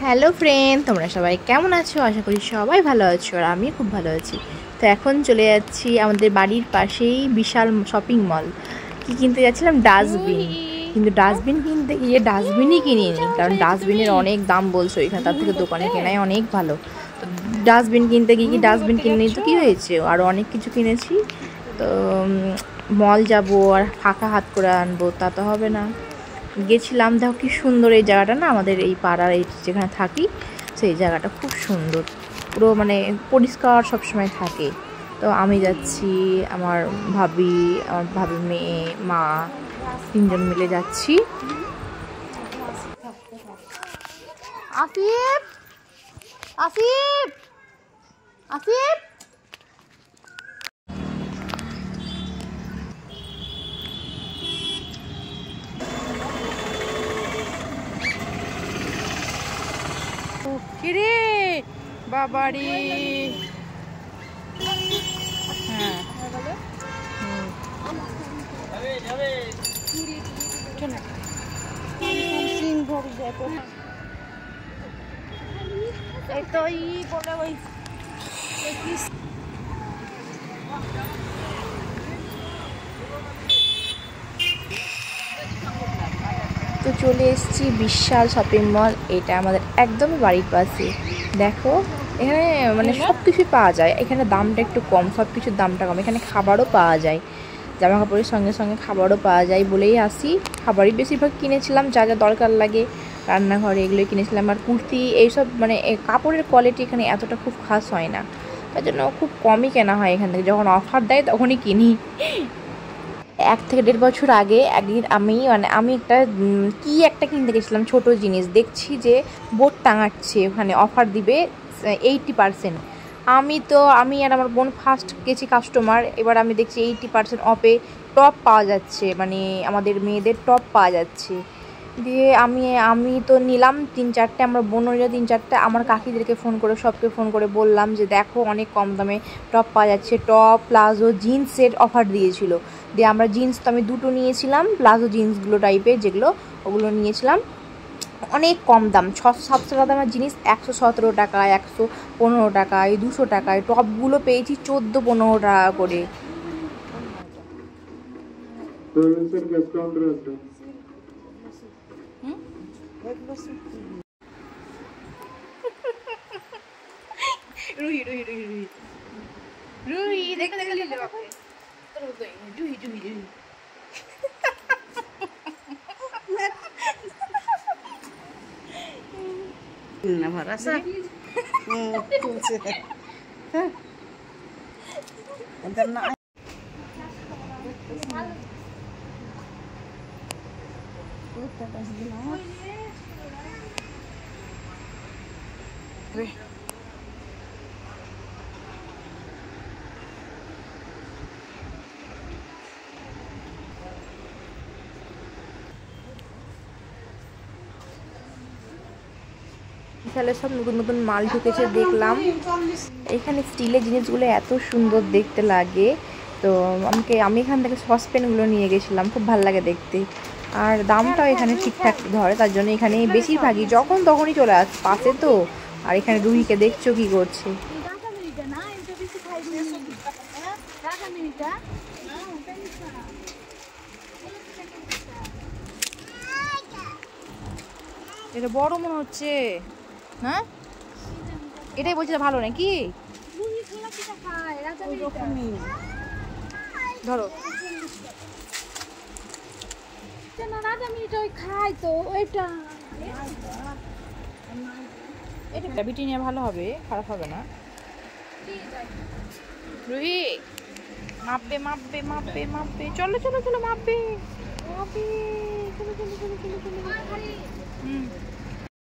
Hello friend, তোমরা সবাই কেমন আছো? আশা করি সবাই ভালো আছো আর আমি খুব ভালো আছি। তো এখন চলে যাচ্ছি আমাদের বাড়ির পাশেই বিশাল শপিং মল। কি কিনতে যাচ্ছিলাম? ডাস্টবিন। কিন্তু ডাস্টবিন কিনতে গিয়ে ডাস্টবিনই কিনিনি, কারণ ডাস্টবিনের অনেক দাম বলছো এখানে, তার থেকে দোকানে কেনাই অনেক ভালো। তো ডাস্টবিন কিনতে গিয়ে কি ডাস্টবিন কিনে তো কী হয়েছে, আরও অনেক কিছু কিনেছি। তো মল যাবো আর ফাঁকা হাত করে আনবো তা তো হবে না। গেছিলাম, দেখো কি সুন্দর এই জায়গাটা না, আমাদের এই পাড়ার এই যেখানে থাকি সেই জায়গাটা খুব সুন্দর, পুরো মানে পরিষ্কার সবসময় থাকে। তো আমি যাচ্ছি, আমার ভাবি মেয়ে মা তিনজন মিলে যাচ্ছি। আসিফ, আসিফ, আসিফ, কিরে বাবারি। হ্যাঁ এই তো বলে ওই তো চলে এসেছি বিশাল শপিং মল। এটা আমাদের একদমই বাড়ির পাশে। দেখো এখানে মানে সব কিছুই পাওয়া যায়, এখানে দামটা একটু কম, সব কিছুর দামটা কম। এখানে খাবারও পাওয়া যায়, জামা কাপড়ের সঙ্গে সঙ্গে খাবারও পাওয়া যায় বলেই আসি। খাবারই বেশিরভাগ কিনেছিলাম, যা যা দরকার লাগে রান্নাঘরে এগুলোই কিনেছিলাম। আর কুর্তি এইসব মানে কাপড়ের কোয়ালিটি এখানে এতটা খুব খাস হয় না, তার জন্য খুব কমই কেনা হয় এখান থেকে। যখন অফার দেয় তখনই কিনি। 1 থেকে 1.5 বছর আগে একদিন আমি একটা কিনতে গেছিলাম, ছোট জিনিস। দেখছি যে বোর্ড টাঙাচ্ছে ওখানে অফার দিবে 80%। আমি আর আমার বোন ফার্স্ট গেছি কাস্টমার। এবার আমি দেখছি 80% অফে টপ পাওয়া যাচ্ছে, মানে আমাদের মেয়েদের টপ পাওয়া যাচ্ছে। দিয়ে আমি তো নিলাম 3-4টে, আমার বোনও নিল 3-4টে। আমার কাকিদেরকে ফোন করে সবকে ফোন করে বললাম যে দেখো অনেক কম দামে টপ পাওয়া যাচ্ছে। টপ প্লাজো জিন্সের অফার দিয়েছিল। দিয়ে আমরা জিন্স তো আমি 2টো নিয়েছিলাম, প্লাজো জিন্সগুলো টাইপের যেগুলো, ওগুলো নিয়েছিলাম অনেক কম দাম। 600-700 দামের জিনিস 117 টাকায়, 115 টাকায়, 200 টাকায়। টপগুলো পেয়েছি 14-15 টাকা করে। রুহি রুহি রুহি রুহি রুহি দেখে দেখে নিলে বাপরে রুহি রুহি রুহি না ভরসা না বিশালে সব নতুন নতুন মাল ঢুকেছে দেখলাম। এখানে স্টিলের জিনিসগুলো এত সুন্দর দেখতে লাগে। তো আমি এখান থেকে সসপ্যানগুলো নিয়ে গেছিলাম, খুব ভালো লাগে দেখতে। আর দামটাও এখানে ঠিকঠাক ধরে, তার জন্য এখানে বেশিরভাগই যখন তখনই চলে আসে পাশে তো। আর এখানে রুহিকে দেখছো কি করছে। এটা বড় মনে হচ্ছে, হ্যাঁ এটাই বলছি ভালো নাকি? ধরো এটা বিটি নিয়ে ভালো হবে, খারাপ হবে না। রুহি মাপবে মাপবে মাপবে মাপবে, চলো চলো চলো মাপবে মাপবে, চলো চলো চলো চলো চলো।